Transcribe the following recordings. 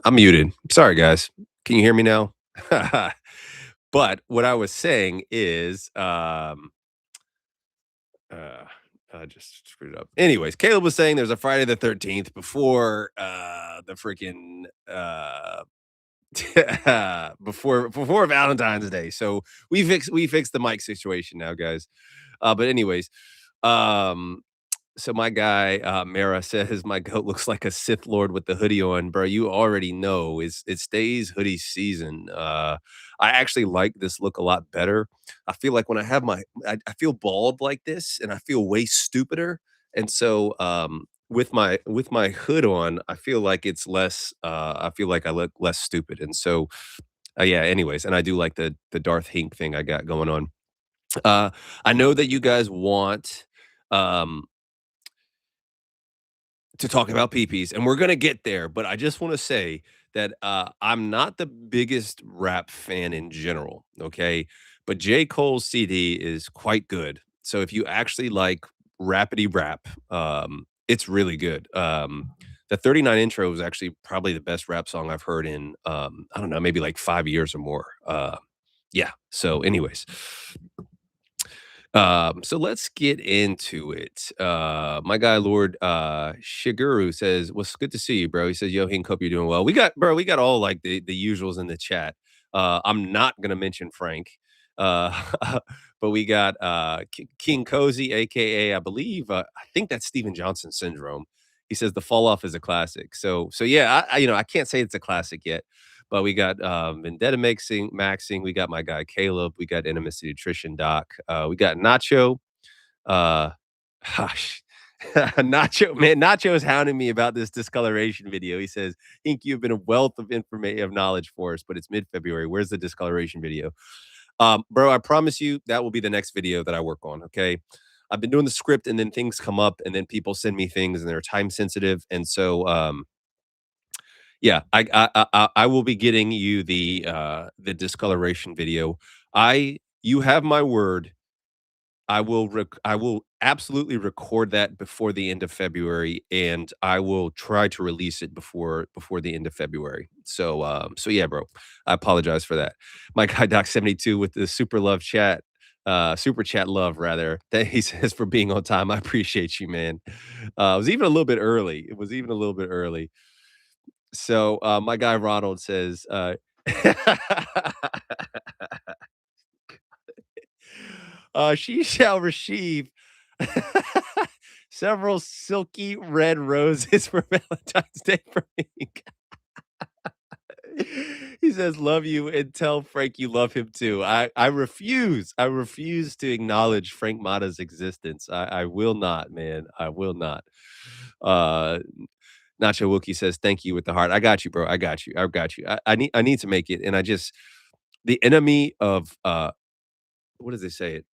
I'm muted. Sorry, guys. Can you hear me now? But what I was saying is, uh, I just screwed it up. Anyways, Caleb was saying there's a Friday the 13th before the freaking before Valentine's Day. So we fixed the mic situation now, guys. But anyways, um so my guy, Mara says my goat looks like a Sith Lord with the hoodie on, bro. You already know it stays hoodie season. I actually like this look a lot better. I feel like when I have I feel bald like this, and I feel way stupider. And so, with my hood on, I feel like it's less. I feel like I look less stupid. And so, yeah. Anyways, and I do like the Darth Hink thing I got going on. Uh, I know that you guys want. Um, to talk about peepees, and we're gonna get there, but I just wanna say that, I'm not the biggest rap fan in general, okay? But J. Cole's CD is quite good. So if you actually like rapidy rap, it's really good. The 39 intro is actually probably the best rap song I've heard in, I don't know, maybe like 5 years or more. Yeah, so anyways, so let's get into it. My guy Lord Shiguru says, "What's good to see you, bro?" He says, "Yo, Hink, hope you're doing well." We got all like the usuals in the chat. I'm not gonna mention Frank, uh, but we got King Cozy, aka I believe I think that's Steven Johnson syndrome. He says the fall off is a classic. So yeah, I can't say it's a classic yet. But we got Vendetta Maxing, we got my guy Caleb, we got Intimacy Nutrition Doc, we got Nacho. Uh, gosh, Nacho, man, Nacho is hounding me about this discoloration video. He says, "Ink, you've been a wealth of information of knowledge for us, but it's mid-February. Where's the discoloration video?" Bro, I promise you that will be the next video that I work on. Okay. I've been doing the script and then things come up and then people send me things and they're time sensitive. And so yeah, I will be getting you the discoloration video. You have my word. I will absolutely record that before the end of February, and I will try to release it before the end of February. So yeah, bro. I apologize for that. My guy Doc 72 with the super chat love rather. That he says for being on time. I appreciate you, man. It was even a little bit early. It was even a little bit early. So, my guy Ronald says, "She shall receive several silky red roses for Valentine's Day for me." He says, "Love you, and tell Frank you love him too." I refuse. I refuse to acknowledge Frank Mata's existence. I will not, man. I will not. Uh Nacho Wookie says, "Thank you with the heart." I got you, bro. I got you. I got you. I need to make it, and I just the enemy of what does they say it?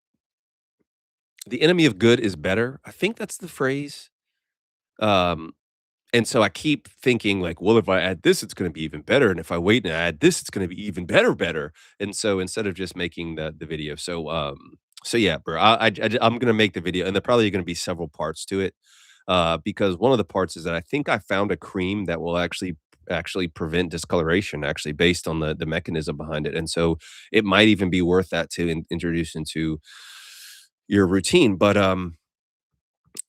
The enemy of good is better. I think that's the phrase. Um, and so I keep thinking like, well, if I add this, it's going to be even better, and if I wait and I add this, it's going to be even better. And so instead of just making the video, so yeah, bro, I'm gonna make the video, and there probably going to be several parts to it. Because one of the parts is that I think I found a cream that will actually prevent discoloration, actually based on the mechanism behind it, and so it might even be worth that to introduce into your routine. But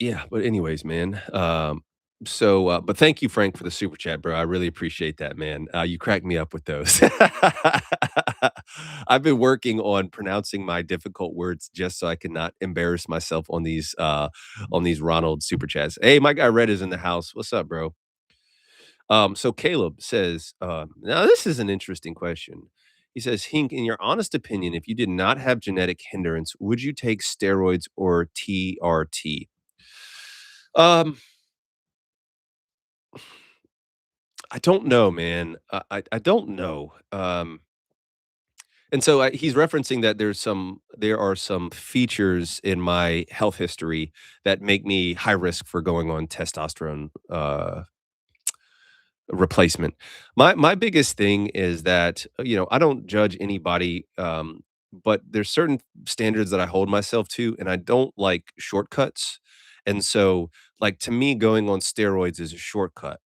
yeah, but anyways, man. But thank you, Frank, for the super chat, bro. I really appreciate that, man. You crack me up with those. I've been working on pronouncing my difficult words just so I can not embarrass myself on these Ronald super chats. Hey, my guy Red is in the house. What's up, bro? So Caleb says, now this is an interesting question. He says, Hink, in your honest opinion, if you did not have genetic hindrance, would you take steroids or TRT? Um, I don't know, man. I don't know. And so he's referencing that there are some features in my health history that make me high risk for going on testosterone replacement. My biggest thing is that I don't judge anybody, but there's certain standards that I hold myself to, and I don't like shortcuts. And so, like to me, going on steroids is a shortcut.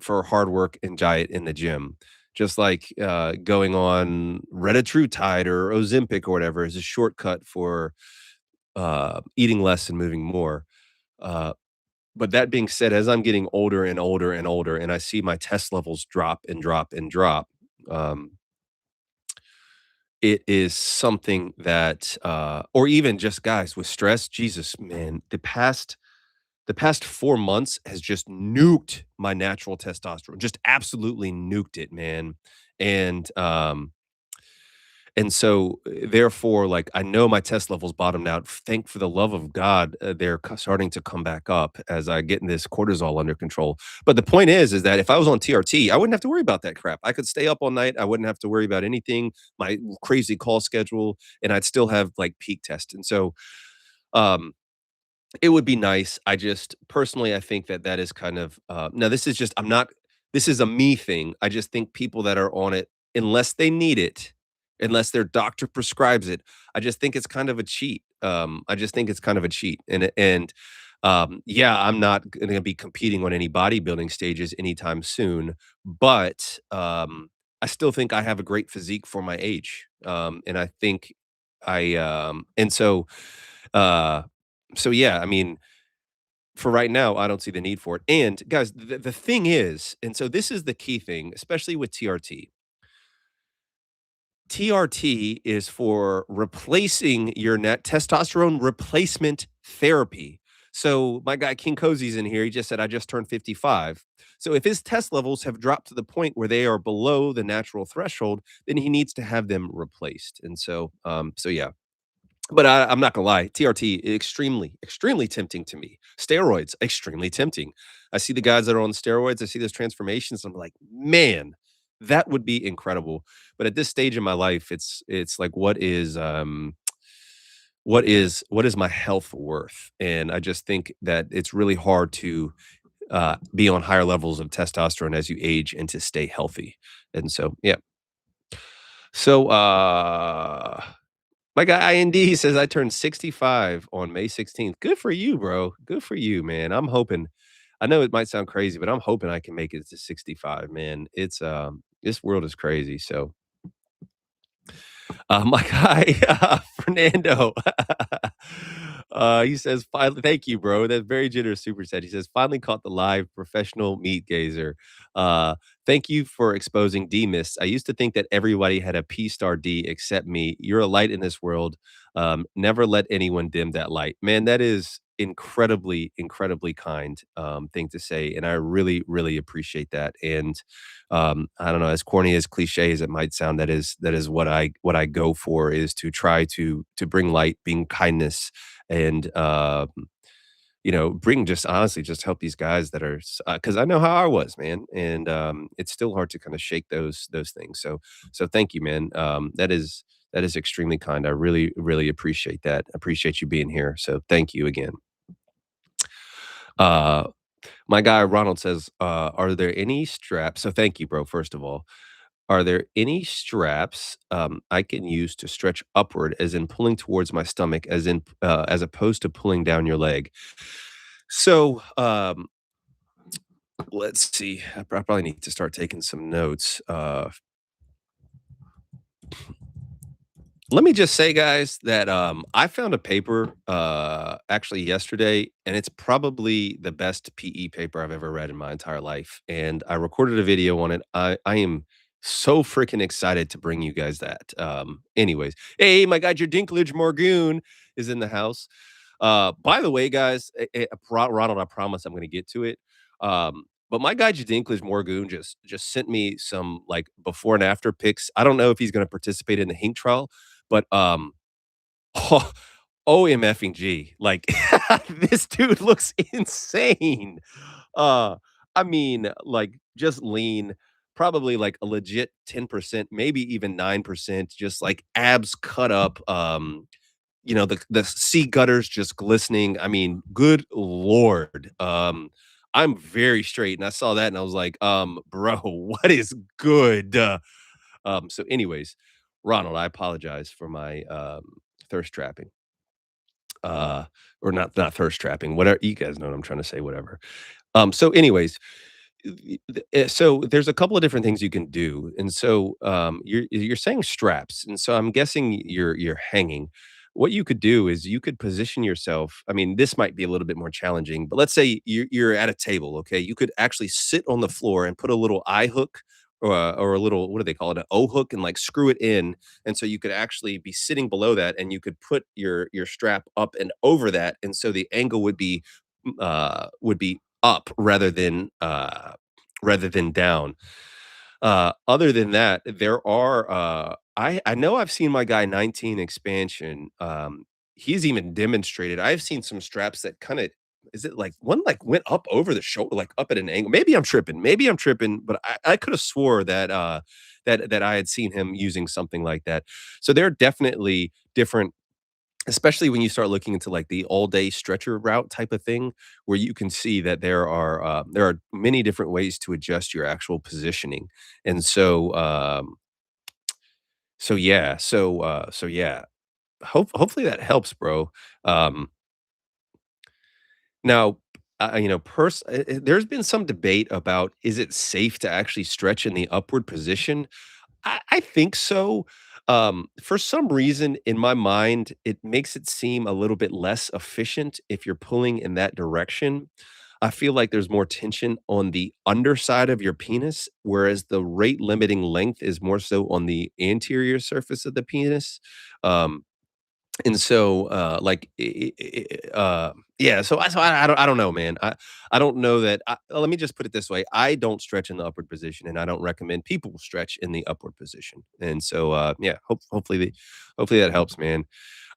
for hard work and diet in the gym. Just like going on Retatrutide or Ozempic or whatever is a shortcut for eating less and moving more. Uh, but that being said, as I'm getting older and older and older, and I see my test levels drop and drop and drop, um, it is something that, or even just guys with stress, Jesus, man, the past 4 months has just nuked my natural testosterone, just absolutely nuked it, man, and, so, therefore, like, I know my test levels bottomed out. Thank for the love of God, they're starting to come back up as I get this cortisol under control. But the point is that if I was on TRT, I wouldn't have to worry about that crap. I could stay up all night. I wouldn't have to worry about anything, my crazy call schedule, and I'd still have, like, peak test. And so, um it would be nice. I just personally, I think that that is kind of now this is just I'm not this is a me thing. I just think people that are on it, unless they need it, unless their doctor prescribes it, I just think it's kind of a cheat. I just think it's kind of a cheat. And yeah, I'm not going to be competing on any bodybuilding stages anytime soon, but I still think I have a great physique for my age. And I think I and uh so yeah, I mean, for right now, I don't see the need for it. And guys, the thing is, and so this is the key thing, especially with TRT. TRT is for replacing your net testosterone replacement therapy. So my guy King Cozy's in here. He just said, I just turned 55. So if his test levels have dropped to the point where they are below the natural threshold, then he needs to have them replaced. And so yeah, but I'm not gonna lie, TRT, extremely, extremely tempting to me. Steroids, extremely tempting. I see the guys that are on steroids, I see those transformations, I'm like, "Man, that would be incredible." But at this stage in my life, it's like, what is my health worth? And I just think that it's really hard to, be on higher levels of testosterone as you age and to stay healthy. And so, yeah. So, my guy IND says I turned 65 on May 16th. Good for you, bro. Good for you, man. I'm hoping. I know it might sound crazy, but I'm hoping I can make it to 65, man. It's this world is crazy. So my guy, Fernando, he says, finally, thank you, bro. That's very generous super set. He says, finally caught the live professional meat gazer. Uh, thank you for exposing D mists. I used to think that everybody had a P star D except me. You're a light in this world. Never let anyone dim that light. Man, that is incredibly, incredibly kind thing to say. And I really, really appreciate that. And I don't know, as corny as cliche as it might sound, that is what I go for is to try to bring light, bring kindness, and bring just honestly just help these guys that are because I know how I was, man, and it's still hard to kind of shake those things. So thank you, man. That is extremely kind. I really really appreciate that. Appreciate you being here. So thank you again. Uh, my guy Ronald says, "Are there any straps?" So thank you, bro. First of all, are there any straps, I can use to stretch upward, as in pulling towards my stomach, as opposed to pulling down your leg? So, let's see. I probably need to start taking some notes. Let me just say, guys, that I found a paper actually yesterday, and it's probably the best PE paper I've ever read in my entire life. And I recorded a video on it. I am so freaking excited to bring you guys that. Anyways, hey, my guy, your Dinklage Morgoon is in the house. By the way, guys, Ronald, I promise I'm going to get to it. But my guy Jadinkles Morgoon just sent me some like before and after pics. I don't know if he's going to participate in the Hink trial, but, oh, OMFing G, like, this dude looks insane. Uh, I mean, like, just lean, probably, like, a legit 10%, maybe even 9%, just, like, abs cut up, the sea gutters just glistening. I mean, good lord. I'm very straight, and I saw that, and I was like, "Bro, what is good?" So anyways, Ronald, I apologize for my, thirst trapping, uh, or not thirst trapping, whatever you guys know what I'm trying to say, whatever. So anyways, So there's a couple of different things you can do, and so you're saying straps, and so I'm guessing you're hanging. What you could do is you could position yourself. I mean, this might be a little bit more challenging, but let's say you're at a table. Okay, you could actually sit on the floor and put a little eye hook. Or a little, what do they call it? An O hook, and like screw it in, and so you could actually be sitting below that, and you could put your strap up and over that, and so the angle would be up rather than down. Other than that, there are, I know I've seen my guy 19 expansion, he's even demonstrated I've seen some straps that kinda is it like one, like, went up over the shoulder, like, up at an angle. Maybe I'm tripping, but I coulda swore that, that I had seen him using something like that. So there are definitely different, especially when you start looking into, like, the all-day stretcher route type of thing, where you can see that there are many different ways to adjust your actual positioning, and so yeah, hopefully that helps, bro. Um, now, there's been some debate about, is it safe to actually stretch in the upward position? I think so. For some reason, in my mind, it makes it seem a little bit less efficient if you're pulling in that direction. I feel like there's more tension on the underside of your penis, whereas the rate limiting length is more so on the anterior surface of the penis. Um, and so, yeah, I don't know, man. I don't know that let me just put it this way, I don't stretch in the upward position, and I don't recommend people stretch in the upward position, and so, yeah, hopefully that helps, man.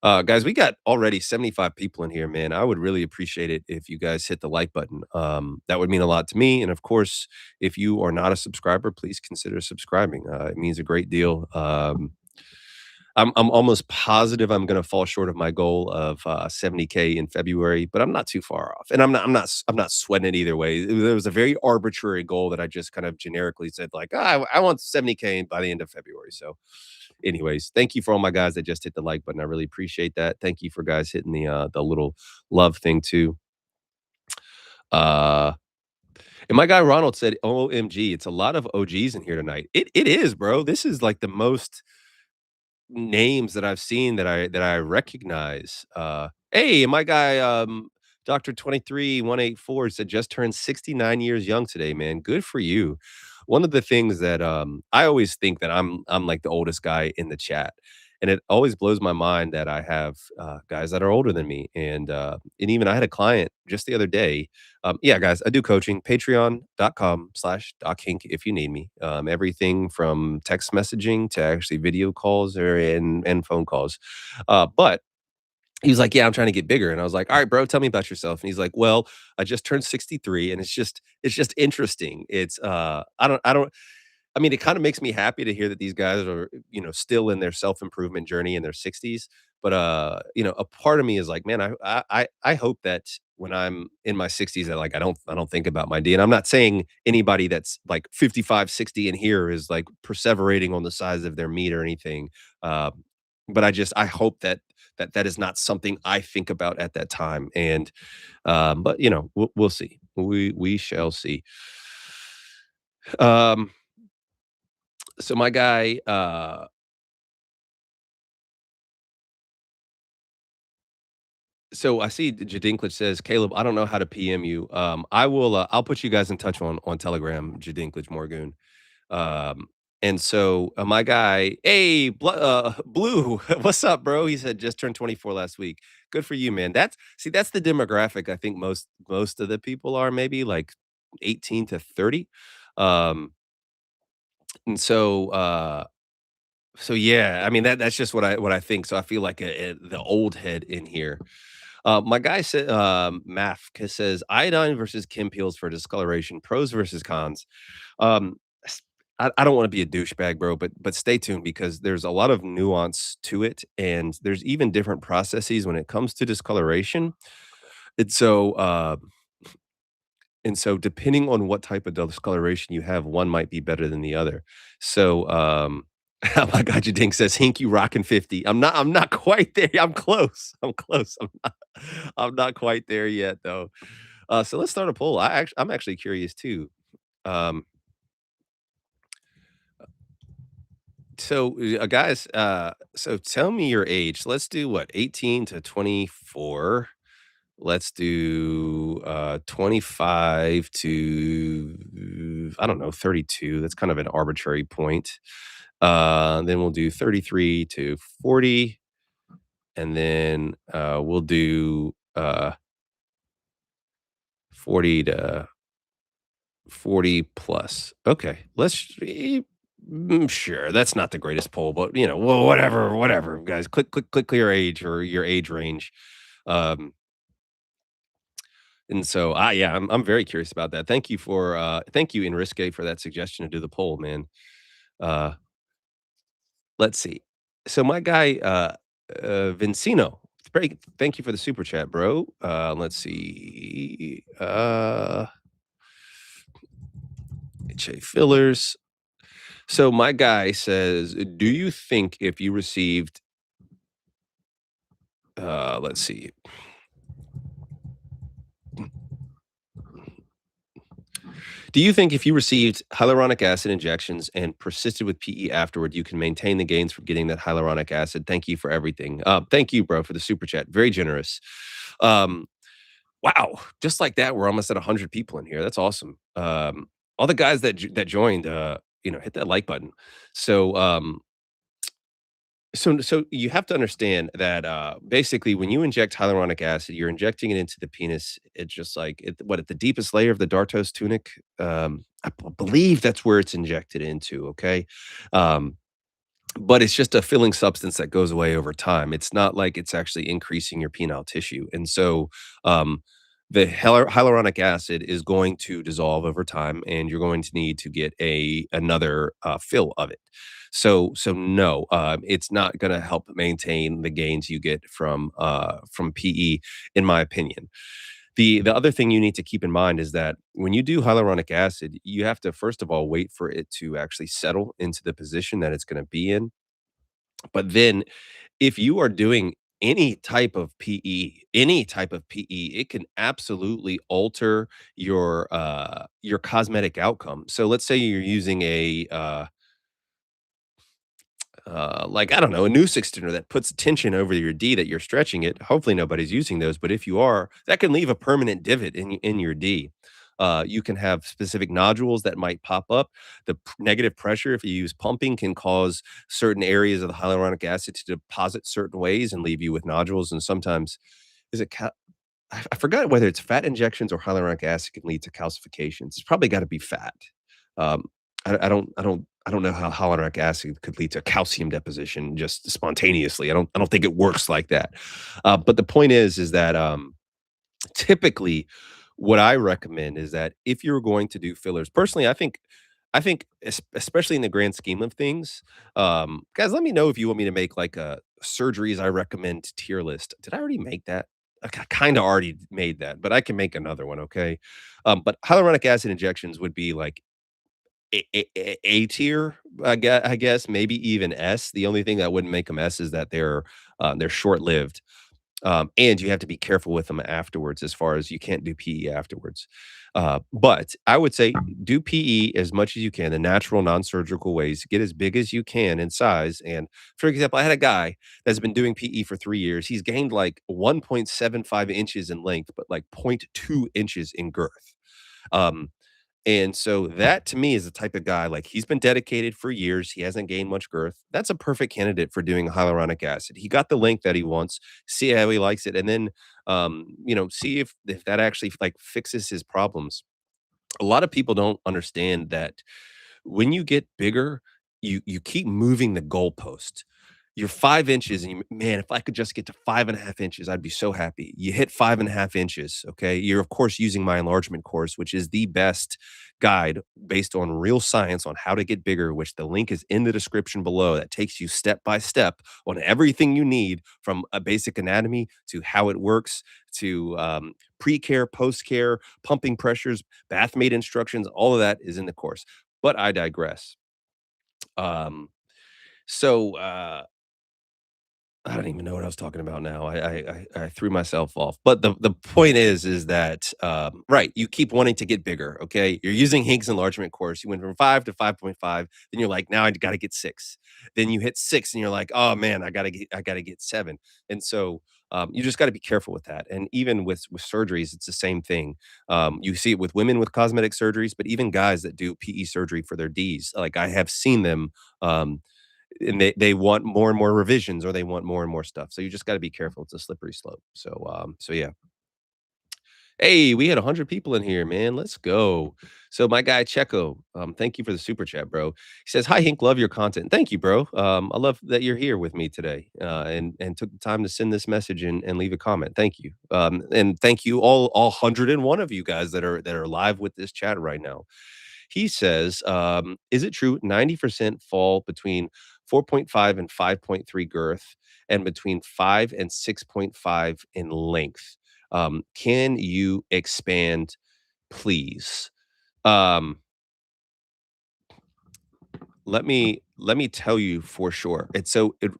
Guys, we got already 75 people in here, man. I would really appreciate it if you guys hit the like button. That would mean a lot to me, and of course, if you are not a subscriber, please consider subscribing. It means a great deal. I'm almost positive I'm gonna fall short of my goal of, 70K in February, but I'm not too far off, and I'm not sweating it either way. It was a very arbitrary goal that I just kind of generically said, like, I want 70K by the end of February." So, anyways, thank you for all my guys that just hit the like button. I really appreciate that. Thank you for guys hitting the little love thing too. Uh, and my guy Ronald said, "OMG, it's a lot of OGs in here tonight." It is, bro. This is like the most names that I've seen that I recognize. Hey, my guy, Doctor 23184 said just turned 69 years young today, man. Good for you. One of the things that I always think that I'm like the oldest guy in the chat. And it always blows my mind that I have guys that are older than me. And even I had a client just the other day. Yeah, guys, I do coaching. Patreon.com/DocHink if you need me. Everything from text messaging to actually video calls and phone calls. But he was like, "Yeah, I'm trying to get bigger." And I was like, "All right, bro, tell me about yourself." And he's like, "Well, I just turned 63 and it's just interesting. It's I don't I mean, it kinda makes me happy to hear that these guys are, still in their self-improvement journey in their 60s, but, a part of me is like, "Man, I hope that when I'm in my 60s that, like, I don't think about my D," and I'm not saying anybody that's, like, 55, 60 in here is, like, perseverating on the size of their meat or anything, but I hope that that is not something I think about at that time, and, but, we'll see. We shall see. Um so my guy, so I see Jadinklich says, "Caleb, I don't know how to PM you. I'll put you guys in touch on Telegram, Jadinklich Morgoon." Um, and so my guy, hey, Blue, what's up, bro? He said just turned 24 last week. Good for you, man. That's the demographic. I think most of the people are maybe like 18 to 30. Um, and so yeah, I mean that's just what I think. So I feel like the old head in here. My guy said, Math says iodine versus Kim Peels for discoloration, pros versus cons. Um, I don't want to be a douchebag, bro, but stay tuned because there's a lot of nuance to it, and there's even different processes when it comes to discoloration. And so, depending on what type of discoloration you have, one might be better than the other. So, oh my God, your dink says, "Hink, you rocking 50." I'm not quite there. I'm close. I'm close. I'm not quite there yet though. So let's start a poll. I'm actually curious too. Um, so, guys, so tell me your age. Let's do what, 18 to 24. Let's do 25 to I don't know, 32. That's kind of an arbitrary point. Then we'll do 33 to 40, and then we'll do 40 to 40 plus. Okay, sure, that's not the greatest poll, but well, whatever, guys. Click your age or your age range. Um, and so yeah, I'm very curious about that. Thank you, Enrique, for that suggestion to do the poll, man. Uh, let's see. So my guy, Vincino, thank you for the super chat, bro. Let's see. HA fillers. So my guy says, do you think if you received, let's see, do you think if you received hyaluronic acid injections and persisted with PE afterward, you can maintain the gains from getting that hyaluronic acid? Thank you for everything. Thank you, bro, for the super chat. Very generous. Um, wow, just like that, we're almost at 100 people in here. That's awesome. All the guys that joined, hit that like button. So, so you have to understand that basically when you inject hyaluronic acid, you're injecting it into the penis. It's just like at the deepest layer of the dartos tunic. Believe that's where it's injected into. Okay. Um, but it's just a filling substance that goes away over time. It's not like it's actually increasing your penile tissue. And so um, the hyaluronic acid is going to dissolve over time, and you're going to need to get another fill of it. So no, it's not going to help maintain the gains you get from PE, in my opinion. The other thing you need to keep in mind is that when you do hyaluronic acid, you have to first of all wait for it to actually settle into the position that it's going to be in. But then if you are doing any type of PE, it can absolutely alter your cosmetic outcome. So let's say you're using like, I don't know, a noose extender that puts tension over your D that you're stretching it. Hopefully nobody's using those, but if you are, that can leave a permanent divot in your D. You can have specific nodules that might pop up. Negative pressure, if you use pumping, can cause certain areas of the hyaluronic acid to deposit certain ways and leave you with nodules. And sometimes, is it I forgot whether it's fat injections or hyaluronic acid can lead to calcifications. It's probably got to be fat. Um, I don't know how hyaluronic acid could lead to calcium deposition just spontaneously. I don't think it works like that. But the point is that typically what I recommend is that if you're going to do fillers, personally, I think especially in the grand scheme of things, guys, let me know if you want me to make like a surgeries I recommend tier list. Did I already make that? I kind of already made that, but I can make another one. Okay. But hyaluronic acid injections would be like A tier, I guess, maybe even S. The only thing that wouldn't make them S is that they're short lived. And you have to be careful with them afterwards as far as you can't do PE afterwards. But I would say do PE as much as you can, the natural non-surgical ways, get as big as you can in size. And for example, I had a guy that's been doing PE for 3 years. He's gained like 1.75 inches in length, but like zero point 0.2 inches in girth. Um, and so that to me is the type of guy, like he's been dedicated for years. He hasn't gained much girth. That's a perfect candidate for doing hyaluronic acid. He got the length that he wants, see how he likes it, and then see if that actually like fixes his problems. A lot of people don't understand that when you get bigger, you keep moving the goalpost. You're 5 inches, and man, if I could just get to 5.5 inches, I'd be so happy. You hit 5.5 inches, okay? You're of course using my enlargement course, which is the best guide based on real science on how to get bigger, which the link is in the description below. That takes you step by step on everything you need from a basic anatomy to how it works to pre-care, post-care, pumping pressures, bath mate instructions. All of that is in the course. But I digress. Um, so I don't even know what I was talking about now. I threw myself off. But the point is that right, you keep wanting to get bigger. Okay, you're using Higgs enlargement course. You went from 5 to 5.5. Then you're like, now I got to get 6. Then you hit 6, and you're like, oh man, I got to get 7. And so you just got to be careful with that. And even with surgeries, it's the same thing. You see it with women with cosmetic surgeries, but even guys that do PE surgery for their D's. Like I have seen them. And they want more and more revisions, or they want more and more stuff. So you just got to be careful. It's a slippery slope. So yeah. Hey, we had 100 people in here, man. Let's go. So my guy Checo, thank you for the super chat, bro. He says, "Hi Hink, love your content." Thank you, bro. I love that you're here with me today, and took the time to send this message and leave a comment. Thank you, and thank you all 101 of you guys that are live with this chat right now. He says, "Is it true 90% fall between 4.5 and 5.3 girth, and between 5 and 6.5 in length? Can you expand, please?" Um, let me tell you for sure.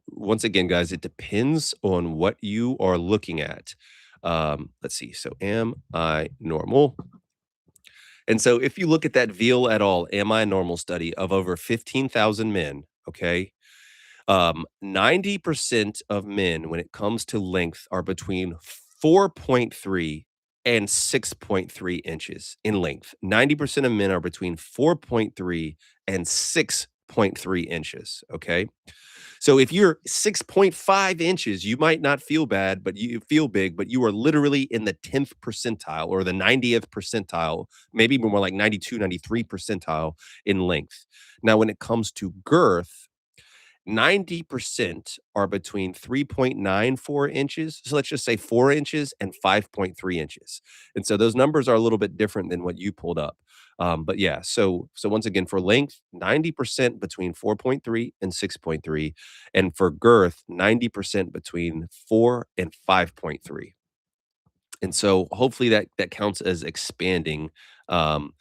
Once again, guys, it depends on what you are looking at. Let's see. So, am I normal? And so, if you look at that Veal et al. Am I normal study of over 15,000 men, okay, 90% of men, when it comes to length, are between 4.3 and 6.3 inches in length. 90% of men are between 4.3 and 6.3 inches. Okay. So if you're 6.5 inches, you might not feel bad, but you feel big, but you are literally in the 10th percentile or the 90th percentile, maybe more like 92, 93 percentile in length. Now, when it comes to girth, 90% are between 3.94 inches. So let's just say 4 inches and 5.3 inches. And so those numbers are a little bit different than what you pulled up. But yeah, so once again, for length, 90% between 4.3 and 6.3. And for girth, 90% between 4 and 5.3. And so hopefully that counts as expanding. Um,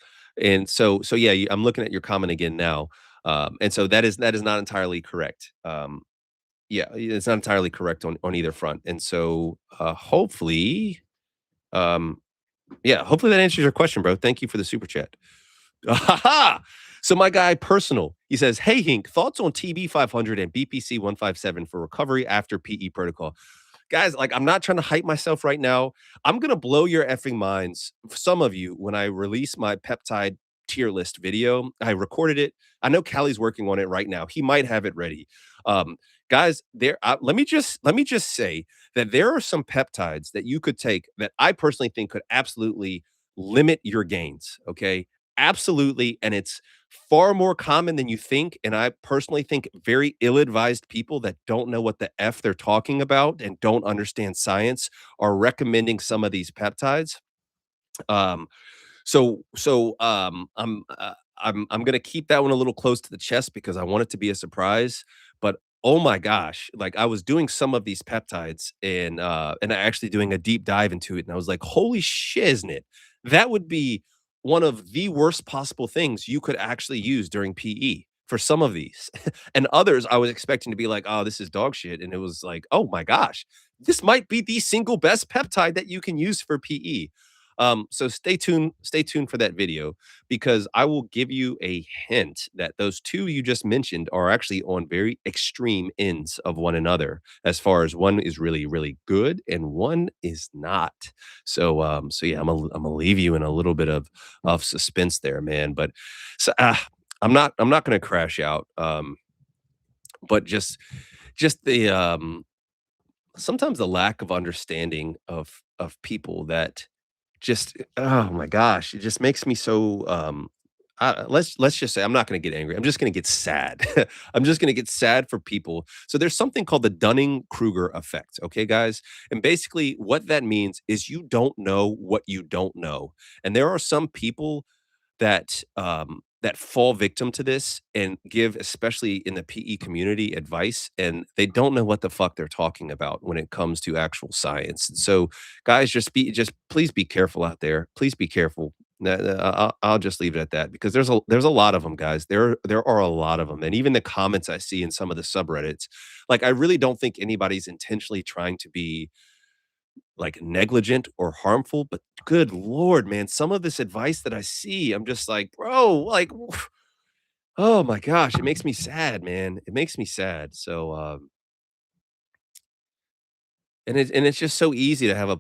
and so yeah, I'm looking at your comment again now. And so that is not entirely correct. Yeah, it's not entirely correct on either front. And so hopefully, um, yeah, hopefully that answers your question, bro. Thank you for the super chat. Ha! So my guy personal, he says, "Hey Hink, thoughts on TB 500 and BPC 157 for recovery after PE protocol?" Guys, like, I'm not trying to hype myself right now. I'm gonna blow your effing minds, some of you, when I release my peptide tier list video. I recorded it. I know Callie's working on it right now. He might have it ready. Guys, let me just say that there are some peptides that you could take that I personally think could absolutely limit your gains. Okay, absolutely, and it's far more common than you think. And I personally think very ill advised people that don't know what the F they're talking about and don't understand science are recommending some of these peptides. Um, I'm gonna keep that one a little close to the chest because I want it to be a surprise. But oh my gosh, like I was doing some of these peptides and I actually doing a deep dive into it, and I was like, holy shiznit, that would be one of the worst possible things you could actually use during PE for some of these. And others I was expecting to be like, oh, this is dog shit. And it was like, oh my gosh, this might be the single best peptide that you can use for PE. So stay tuned for that video because I will give you a hint that those two you just mentioned are actually on very extreme ends of one another, as far as one is really, really good and one is not. So yeah, I'm gonna leave you in a little bit of suspense there, man. But so, I'm not gonna crash out. But just the sometimes the lack of understanding of people that just oh my gosh, it just makes me so, let's just say I'm not gonna get angry, I'm just gonna get sad. I'm just gonna get sad for people. So there's something called the Dunning-Kruger effect, okay, guys? And basically what that means is you don't know what you don't know. And there are some people that fall victim to this and give, especially in the PE community, advice, and they don't know what the fuck they're talking about when it comes to actual science. And so, guys, just please be careful out there. Please be careful. I'll just leave it at that because there's a lot of them, guys. There are a lot of them, and even the comments I see in some of the subreddits, like, I really don't think anybody's intentionally trying to be, like, negligent or harmful, but good lord, man, some of this advice that I see, I'm just like, "Bro, like, oh my gosh," it makes me sad, man. It makes me sad. So, and it's just so easy to have a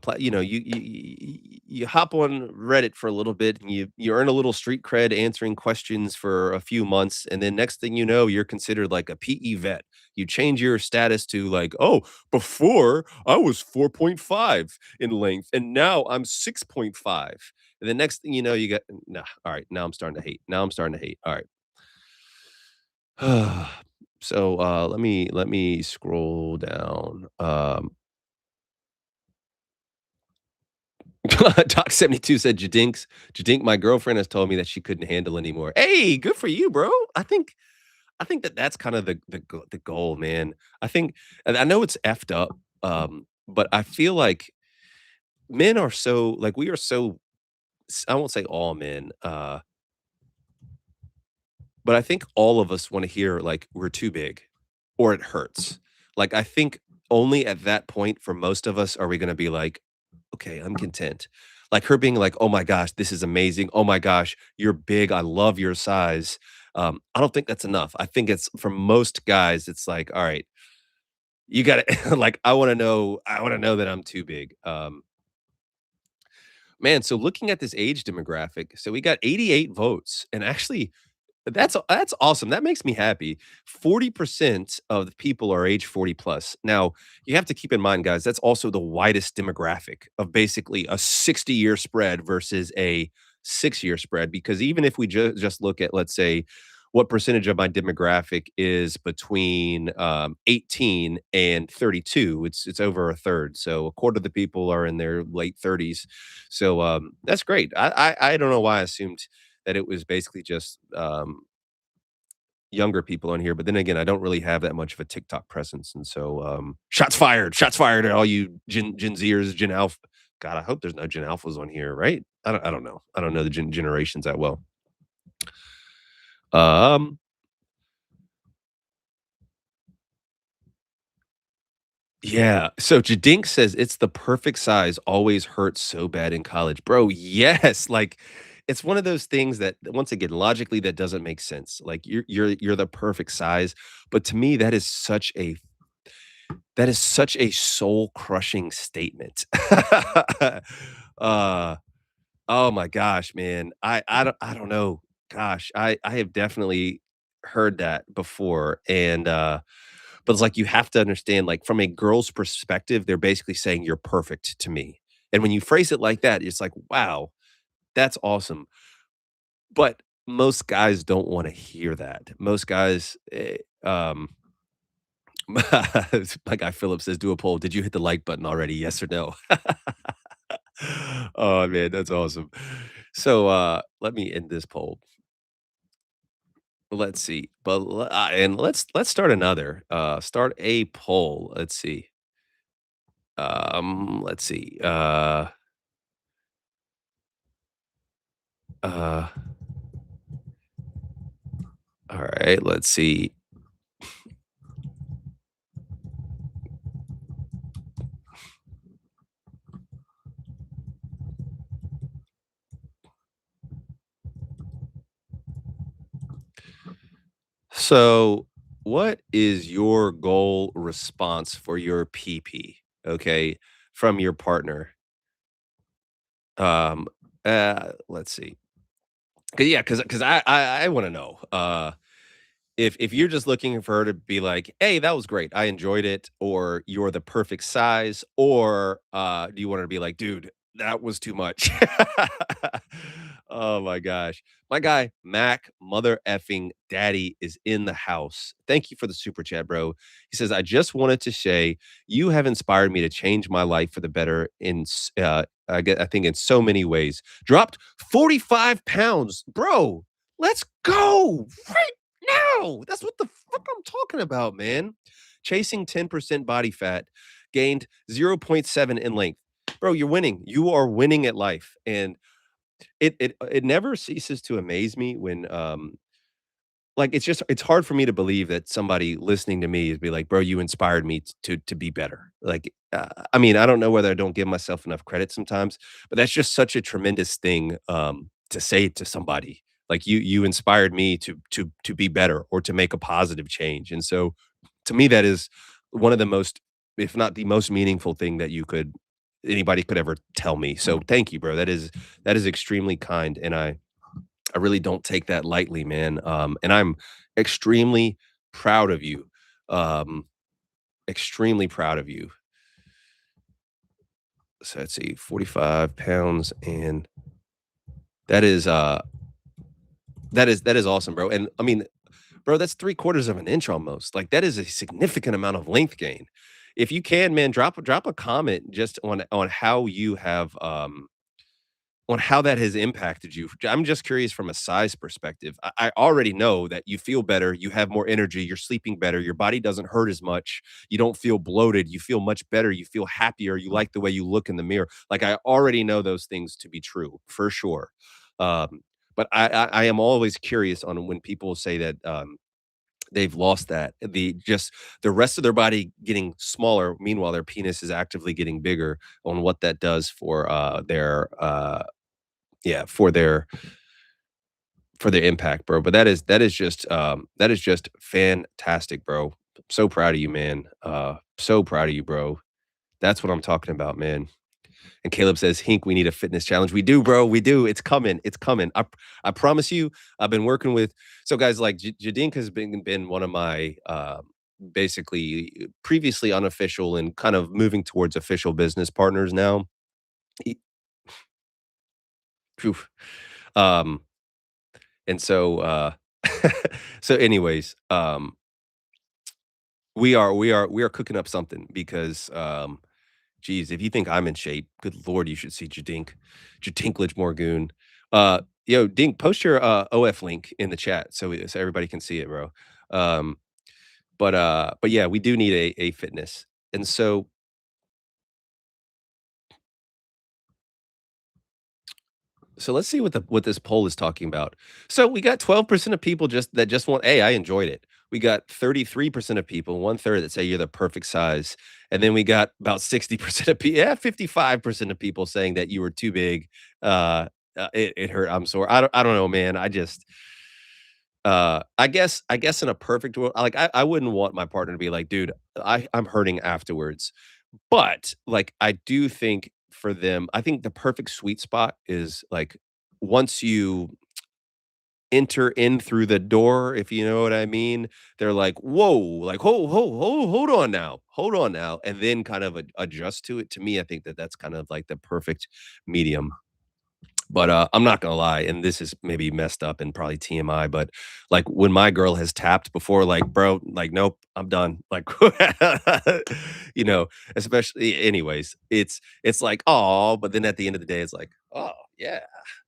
you hop on Reddit for a little bit and you earn a little street cred answering questions for a few months, and then next thing you know, you're considered like a PE vet. You change your status to like, "Oh, before I was 4.5 in length, and now I'm 6.5." And the next thing you know, you got nah, all right, now I'm starting to hate. Now I'm starting to hate. All right. So, let me scroll down. Doc72 said, Jadink, my girlfriend has told me that she couldn't handle anymore." Hey, good for you, bro. I think that that's kind of the goal, man. I think, and I know it's effed up, but I feel like men are so like we are so I won't say all men, but I think all of us wanna hear, like, "We're too big," or "It hurts." Like, I think only at that point for most of us are we gonna be like, "Okay, I'm content." Like, her being like, "Oh my gosh, this is amazing. Oh my gosh, you're big. I love your size." I don't think that's enough. I think it's for most guys, it's like, "All right, you gotta" like, I wanna know that I'm too big. Man, so looking at this age demographic, so we got 88 votes, and actually that's awesome. That makes me happy. 40% of the people are age 40 plus. Now, you have to keep in mind, guys, that's also the widest demographic of basically a 60-year spread versus a 6-year spread. Because even if we just look at, let's say, what percentage of my demographic is between 18 and 32, it's over a third. So a quarter of the people are in their late 30s. So that's great. I don't know why I assumed that it was basically just, younger people on here, but then again, I don't really have that much of a TikTok presence, and so, shots fired at all you Gen Zers, Gen Alpha. God, I hope there's no Gen Alphas on here, right? I don't know. I don't know the generations that well. Um, yeah, so Jadink says, "It's the perfect size, always hurt so bad in college." Bro, yes, like, it's one of those things that once again, logically, that doesn't make sense. Like, you're the perfect size, but to me, that is such a soul-crushing statement. Uh, oh my gosh, man. I don't know. Gosh, I have definitely heard that before, and, but it's like you have to understand, like, from a girl's perspective, they're basically saying, "You're perfect to me." And when you phrase it like that, it's like, "Wow, that's awesome." But most guys don't wanna hear that. Most guys, my guy Philip says, "Do a poll. Did you hit the like button already? Yes or no?" Oh, man, that's awesome. So, let me end this poll. Let's see, but and let's start another. Start a poll. Let's see. Let's see. Uh, all right. Let's see. So, what is your goal response for your PP? Okay, from your partner. Um, let's see. Yeah, because I want to know. If you're just looking for her to be like, "Hey, that was great. I enjoyed it," or "You're the perfect size," or, do you want her to be like, "Dude, that was too much." Oh my gosh. My guy, Mac mother effing daddy is in the house. Thank you for the super chat, bro. He says, "I just wanted to say you have inspired me to change my life for the better I think in so many ways. Dropped 45 pounds. Bro, let's go. No, that's what the fuck I'm talking about, man. Chasing 10% body fat, gained zero point 0.7 in length. Bro, you're winning. You are winning at life. And it never ceases to amaze me when, like, it's hard for me to believe that somebody listening to me is be like, "Bro, you inspired me to be better." Like, I mean, I don't know whether I don't give myself enough credit sometimes, but that's just such a tremendous thing, to say to somebody. Like, you inspired me to be better or to make a positive change, and so, to me, that is one of the most, if not the most meaningful thing that anybody could ever tell me. So, thank you, bro. That is extremely kind, and I really don't take that lightly, man. And I'm extremely proud of you. Um, extremely proud of you. So let's see, 45 pounds, and that is that is awesome, bro. And I mean, bro, that's 3/4 of an inch almost. Like that is a significant amount of length gain. If you can, man, drop a comment just on how you have on how that has impacted you. I'm just curious from a size perspective. I already know that you feel better, you have more energy, you're sleeping better, your body doesn't hurt as much, you don't feel bloated, you feel much better, you feel happier, you like the way you look in the mirror. Like I already know those things to be true for sure. Um, but I am always curious on when people say that they've lost that the rest of their body getting smaller. Meanwhile, their penis is actively getting bigger. On what that does for their yeah, for their impact, bro. But that is just fantastic, bro. So proud of you, man. So proud of you, bro. That's what I'm talking about, man. And Caleb says, "Hink, we need a fitness challenge." We do, bro. We do. It's coming. It's coming. I promise you. I've been working with so guys like Jadink has been one of my basically previously unofficial and kind of moving towards official business partners now. He- Phew. Um, And so, so anyways, we are cooking up something because, geez, if you think I'm in shape, good lord, you should see Jadinklage Morgoon. Yo, Dink, post your OF link in the chat so everybody can see it, bro. Um, but yeah, we do need a fitness, and so let's see what this poll is talking about. So we got 12% of people just want, hey, I enjoyed it. We got 33% of people, one third that say you're the perfect size. And then we got about 60% of people, yeah, 55% of people saying that you were too big. Uh, it hurt. I'm sore. I don't know, man. I guess in a perfect world, I wouldn't want my partner to be like, dude, I'm hurting afterwards. But, like, I do think for them I think the perfect sweet spot is, like, once you enter in through the door, if you know what I mean, they're like, "Whoa," like, hold on now," and then kind of adjust to it. To me, I think that that's kind of like the perfect medium. But, I'm not gonna lie, and this is maybe messed up and probably TMI, but, like, when my girl has tapped before, like, "Bro, like, nope, I'm done." Like, you know, especially anyways, it's like, oh, but then at the end of the day, it's like, "Oh, yeah,"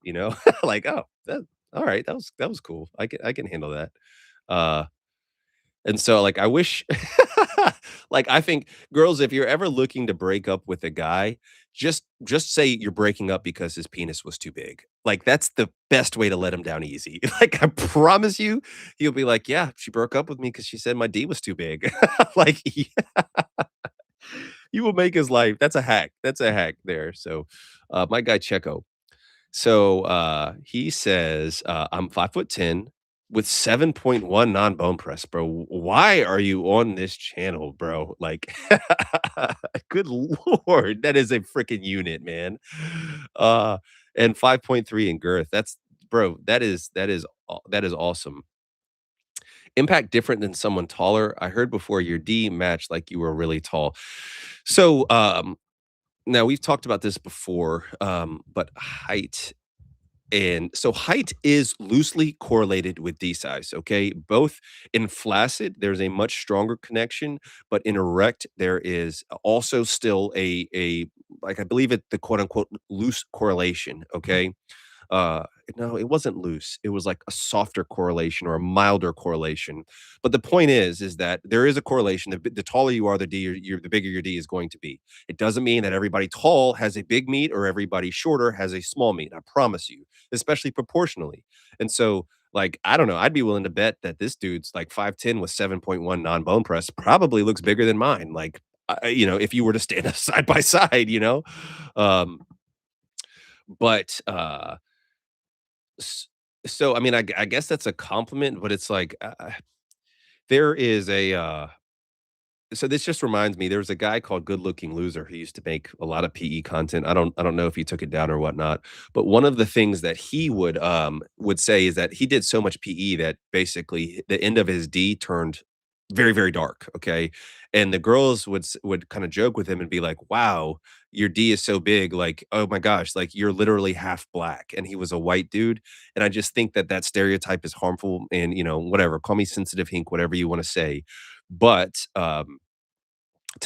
you know? Like, "Oh, alright, that was cool. I can handle that." Uh and so, like, I wish like, I think girls, if you're ever looking to break up with a guy, just say you're breaking up because his penis was too big. Like, that's the best way to let him down easy. Like, I promise you, he'll be like, "Yeah, she broke up with me because she said my D was too big." Like, you will make his life that's a hack. That's a hack there. So, my guy Checo, so, he says, "I'm 5'10" with 7.1 non-bone press, bro. Why are you on this channel, bro? Like, good lord, that is a freaking unit, man. Uh, and 5.3 in girth. That's bro, that is awesome. Impact different than someone taller? I heard before your D matched like you were really tall. So, now we've talked about this before, but height is loosely correlated with D size, okay? Both in flaccid, there's a much stronger connection, but in erect, there is also still a like I believe it the quote unquote loose correlation, okay? no, it wasn't loose. It was like a softer correlation or a milder correlation. But the point is that there is a correlation. The taller you are, the bigger your D is going to be. It doesn't mean that everybody tall has a big meat or everybody shorter has a small meat. I promise you, especially proportionally. And so, like, I don't know. I'd be willing to bet that this dude's like 5'10" with 7.1 non-bone press probably looks bigger than mine. Like, if you were to stand us side by side, Um, but s so, I mean, I guess that's a compliment, but it's like, there is a, so this just reminds me, there was a guy called Good Looking Loser who used to make a lot of PE content. I don't know if he took it down or whatnot, but one of the things that he would say is that he did so much PE that basically the end of his D turned very, very dark, okay? And the girls would kind of joke with him and be like, "Wow, your D is so big, like, oh my gosh, like you're literally half black." And he was a white dude, and I just think that that stereotype is harmful and, whatever, call me sensitive hink, whatever you want to say. But to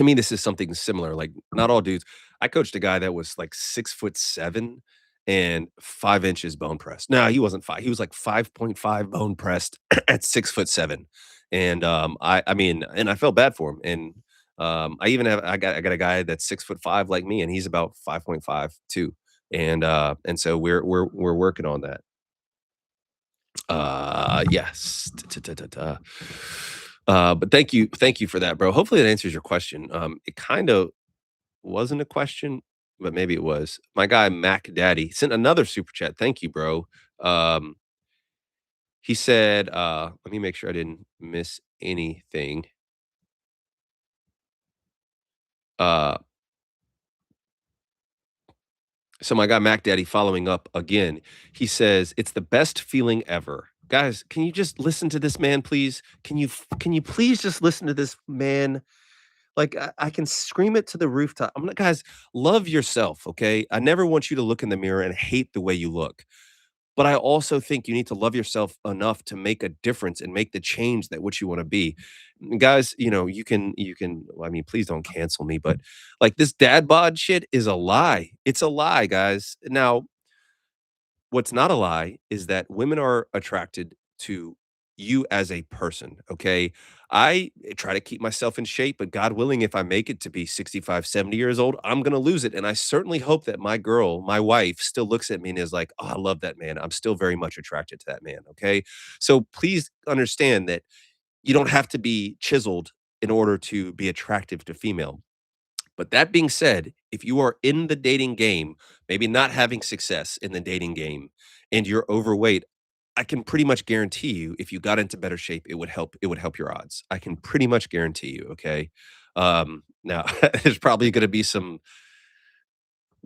me, this is something similar. Like, not all dudes. I coached a guy that was like 6'7" and 5 inches bone pressed. No, he wasn't five. He was like 5.5 bone pressed at 6'7". And I mean, and I felt bad for him. And I got a guy that's 6'5" like me, and he's about 5.5 too. And so we're working on that. Yes. But thank you for that, bro. Hopefully that answers your question. It kind of wasn't a question, but maybe it was. My guy Mac Daddy sent another super chat. Thank you, bro. Um, he said, let me make sure I didn't miss anything. Uh, so my guy Mac Daddy following up again. He says, "It's the best feeling ever." Guys, can you just listen to this man, please? Can you please just listen to this man? Like, I can scream it to the rooftop. I'm like, "Guys, love yourself, okay? I never want you to look in the mirror and hate the way you look. But I also think you need to love yourself enough to make a difference and make the change that what you wanna be." Guys, you can well, I mean, please don't cancel me, but, like, this dad bod shit is a lie. It's a lie, guys. Now, what's not a lie is that women are attracted to you as a person, okay? I try to keep myself in shape, but God willing, if I make it to be 65, 70 years old, I'm gonna lose it. And I certainly hope that my girl, my wife, still looks at me and is like, "Oh, I love that man. I'm still very much attracted to that man." Okay. So please understand that you don't have to be chiseled in order to be attractive to female. But that being said, if you are in the dating game, maybe not having success in the dating game, and you're overweight, I can pretty much guarantee you if you got into better shape, it would help your odds. I can pretty much guarantee you, okay? Now there's probably gonna be some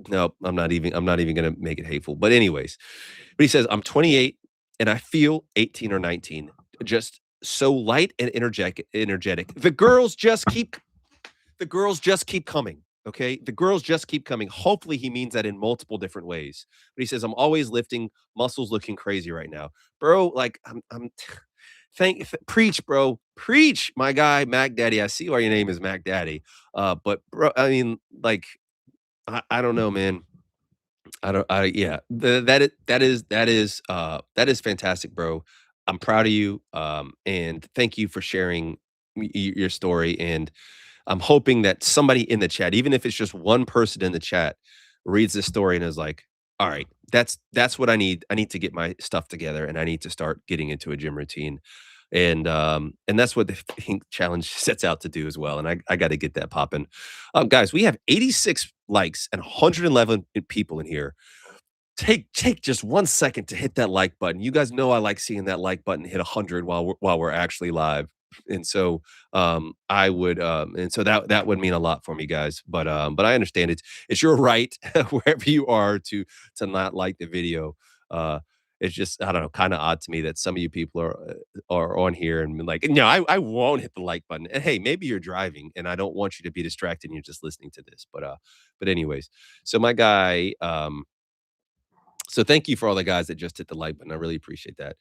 no, I'm not even gonna make it hateful. But anyways, but he says, "I'm 28 and I feel 18 or 19. Just so light and energetic. The girls just keep coming, okay? The girls just keep coming." Hopefully, he means that in multiple different ways. But he says, "I'm always lifting, muscles looking crazy right now." Bro, like, I'm preach, bro. Preach, my guy, Mac Daddy. I see why your name is Mac Daddy. But bro, I mean, like, I don't know, man. I don't I yeah, that is fantastic, bro. I'm proud of you, and thank you for sharing your story, and I'm hoping that somebody in the chat, even if it's just one person in the chat, reads this story and is like, "All right, that's what I need. I need to get my stuff together, and I need to start getting into a gym routine." And that's what the Pink Challenge sets out to do as well, and I gotta get that popping. Guys, we have 86 likes and 111 people in here. Take just 1 second to hit that like button. You guys know I like seeing that like button hit 100 while we're actually live. And so, that would mean a lot for me, guys. But I understand it's your right wherever you are to not like the video. It's just, I don't know, kinda odd to me that some of you people are on here and been like, "No, I won't hit the like button." And hey, maybe you're driving and I don't want you to be distracted and you're just listening to this. But anyways, so my guy, so thank you for all the guys that just hit the like button. I really appreciate that.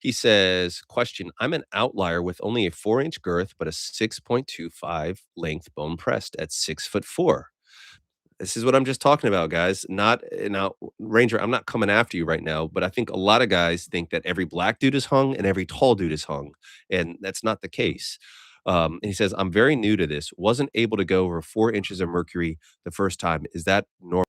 He says, question, "I'm an outlier with only a 4-inch girth, but a 6.25 length bone pressed at 6'4". This is what I'm just talking about, guys. Not now, Ranger, I'm not coming after you right now, but I think a lot of guys think that every black dude is hung and every tall dude is hung, and that's not the case. And he says, "I'm very new to this. Wasn't able to go over 4 inches of mercury the first time. Is that normal?"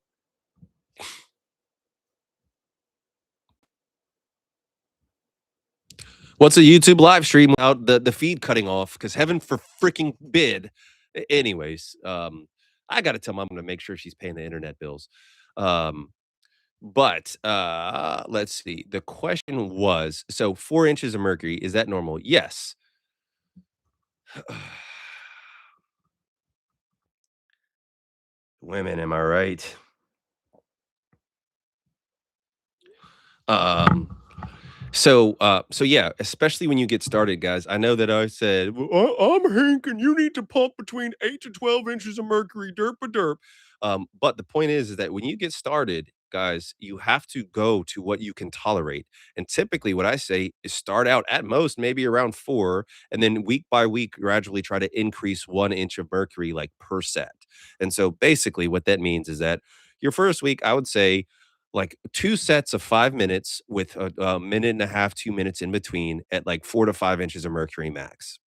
What's a YouTube live stream without the feed cutting off? Because heaven for freaking bid. Anyways, I got to tell mom to make sure she's paying the internet bills. Um, But, let's see. The question was, so 4 inches of mercury, is that normal? Yes. Women, am I right? Um, so yeah, especially when you get started, guys. I know that I said, "Well, I'm Hank, and you need to pump between 8 to 12 inches of mercury, derp a derp." But the point is that when you get started, guys, you have to go to what you can tolerate. And typically, what I say is start out at most maybe around 4, and then week by week, gradually try to increase 1 inch of mercury like per set. And so basically, what that means is that your first week, I would say like 2 sets of 5 minutes with a minute and a half, 2 minutes in between at like 4 to 5 inches of mercury max.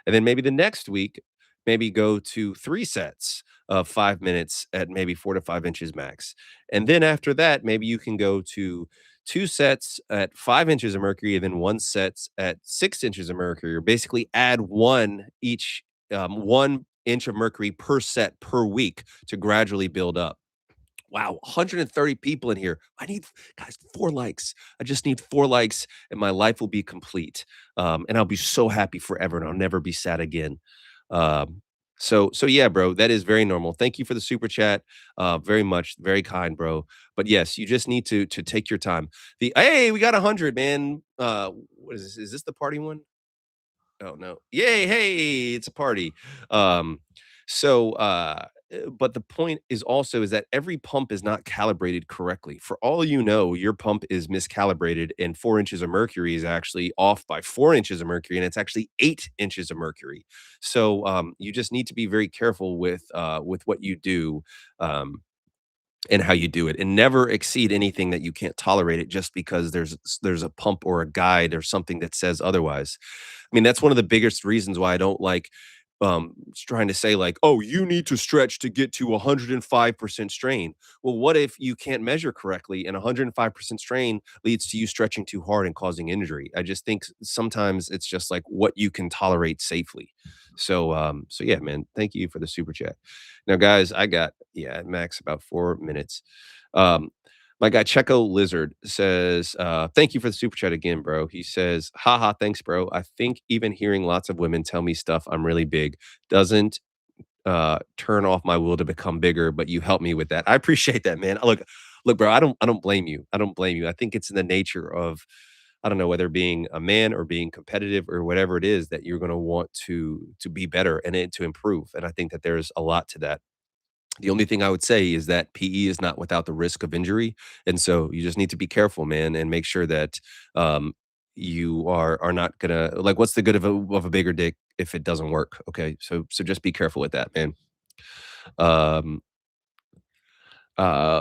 And then maybe the next week, maybe go to 3 sets of 5 minutes at maybe 4 to 5 inches max. And then after that, maybe you can go to 2 sets at 5 inches of mercury and then 1 sets at 6 inches of mercury, or basically add 1 each, 1 inch of mercury per set per week to gradually build up. Wow, 130 people in here. I need guys, 4 likes. I just need 4 likes and my life will be complete. And I'll be so happy forever and I'll never be sad again. So yeah, bro, that is very normal. Thank you for the super chat. Very much, very kind, bro. But yes, you just need to take your time. The Hey, we got 100, man. What is this? Is this the party one? Oh, no. Yay, hey, it's a party. Um, but the point is also is that every pump is not calibrated correctly. For all you know, your pump is miscalibrated and 4 inches of mercury is actually off by 4 inches of mercury, and it's actually 8 inches of mercury. So, you just need to be very careful with what you do, and how you do it, and never exceed anything that you can't tolerate it just because there's a pump or a guide or something that says otherwise. I mean, that's one of the biggest reasons why I don't like, trying to say like, "Oh, you need to stretch to get to 105% strain." Well, what if you can't measure correctly and 105% strain leads to you stretching too hard and causing injury? I just think sometimes it's just like what you can tolerate safely. So yeah, man, thank you for the super chat. Now, guys, I got, yeah, max about 4 minutes. Um, my guy Checo Lizard says, "Thank you for the super chat again, bro." He says, "Haha, thanks, bro. I think even hearing lots of women tell me stuff I'm really big doesn't turn off my will to become bigger, but you help me with that." I appreciate that, man. Look, bro, I don't blame you. I don't blame you. I think it's in the nature of, I don't know, whether being a man or being competitive or whatever it is, that you're going to want to be better and to improve. And I think that there's a lot to that. The only thing I would say is that PE is not without the risk of injury, and so you just need to be careful, man, and make sure that, you are not gonna like, what's the good of a bigger dick if it doesn't work, okay? So just be careful with that, man. Um,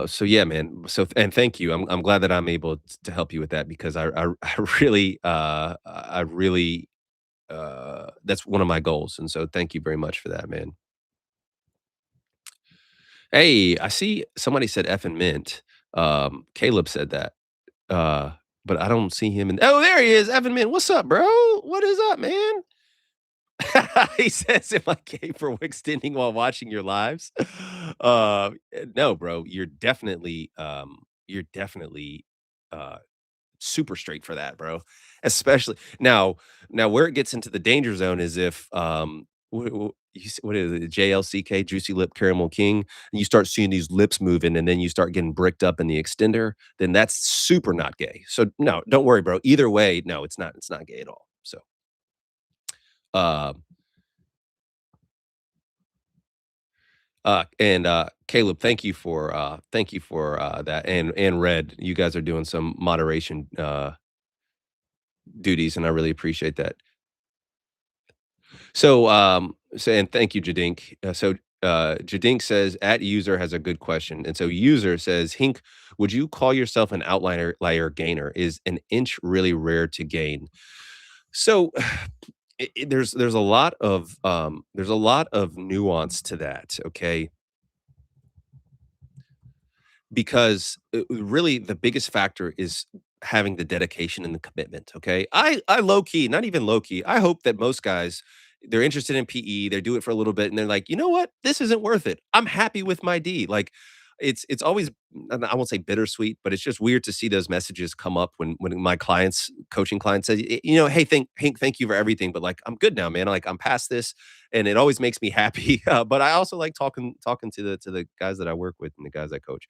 so yeah, man. And thank you. I'm glad that I'm able to help you with that because I really, I really, that's one of my goals, and so thank you very much for that, man. Hey, I see somebody said F and mint. Caleb said that. Uh, but I don't see him in, oh, there he is, Evan Mint. What's up, bro? What is up, man? He says, "Am I gay for extending while watching your lives?" No, bro. You're definitely uh super straight for that, bro. Especially now where it gets into the danger zone is if, what is it, JLCK, Juicy Lip Caramel King, and you start seeing these lips moving and then you start getting bricked up in the extender, then that's super not gay. So no, don't worry, bro. Either way, no, it's not gay at all. So, um, and Caleb, thank you for that. And Red, you guys are doing some moderation duties, and I really appreciate that. So, and thank you, Jadink. So Jadink says, "At user has a good question." And so user says, "Hink, would you call yourself an outlier liar gainer? Is an inch really rare to gain?" So there's a lot of there's a lot of nuance to that, okay? Because really the biggest factor is having the dedication and the commitment. Okay, I low key, not even low key. I hope that most guys they're interested in PE, they do it for a little bit, and they're like, you know what, this isn't worth it. I'm happy with my D. Like, it's always I won't say bittersweet, but it's just weird to see those messages come up when my clients, coaching clients, say, you know, hey, thank you for everything, but like I'm good now, man. Like I'm past this, and it always makes me happy. But I also like talking to the guys that I work with and the guys I coach.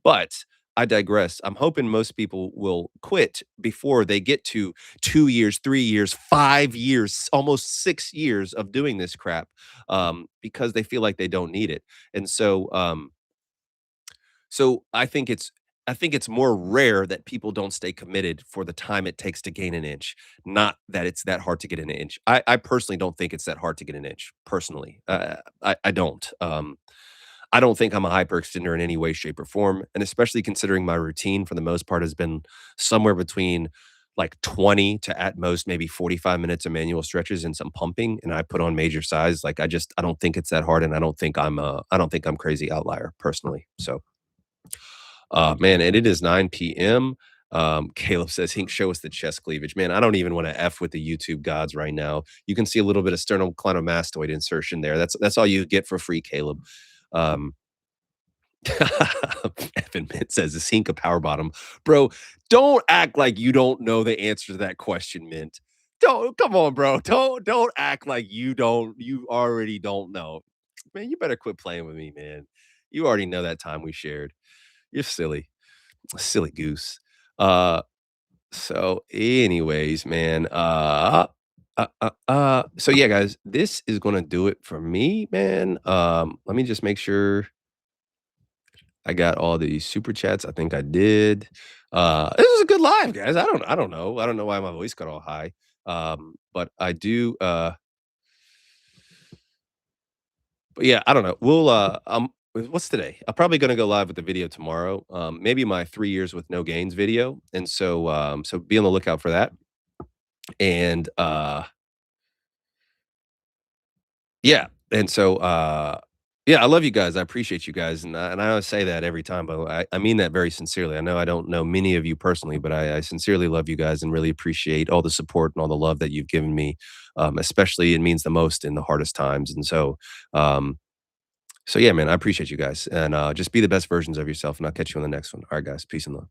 But I digress. I'm hoping most people will quit before they get to 2 years, 3 years, 5 years, almost 6 years of doing this crap, because they feel like they don't need it. And so I think it's more rare that people don't stay committed for the time it takes to gain an inch, not that it's that hard to get an inch. I personally don't think it's that hard to get an inch, personally. I don't. I don't think I'm a hyperextender in any way, shape, or form, and especially considering my routine for the most part has been somewhere between like 20 to at most maybe 45 minutes of manual stretches and some pumping, and I put on major size. Like I don't think it's that hard, and I don't think I'm crazy outlier personally. So, man, and it is 9 p.m. Caleb says, "Hink, show us the chest cleavage." Man, I don't even want to f with the YouTube gods right now. You can see a little bit of sternocleidomastoid insertion there. That's all you get for free, Caleb. Um, Evan Mint says, "Is Hink a power bottom?" Bro, don't act like you don't know the answer to that question, Mint. Don't come on, bro. Don't act like you already don't know. Man, you better quit playing with me, man. You already know that time we shared. You're silly. Silly goose. Uh so anyways, man, so yeah, guys, this is gonna do it for me, man. Let me just make sure I got all the super chats. I think I did. This was a good live, guys. I don't know. I don't know why my voice got all high. But I do but yeah, I don't know. We'll what's today? I'm probably gonna go live with the video tomorrow. Maybe my 3 years with no gains video. And so so be on the lookout for that. And yeah, and so, yeah, I love you guys, I appreciate you guys, and I always say that every time, but I mean that very sincerely. I know I don't know many of you personally, but I sincerely love you guys and really appreciate all the support and all the love that you've given me, especially it means the most in the hardest times, and so, um, so yeah, man, I appreciate you guys, and, just be the best versions of yourself, and I'll catch you on the next one. Alright, guys, peace and love.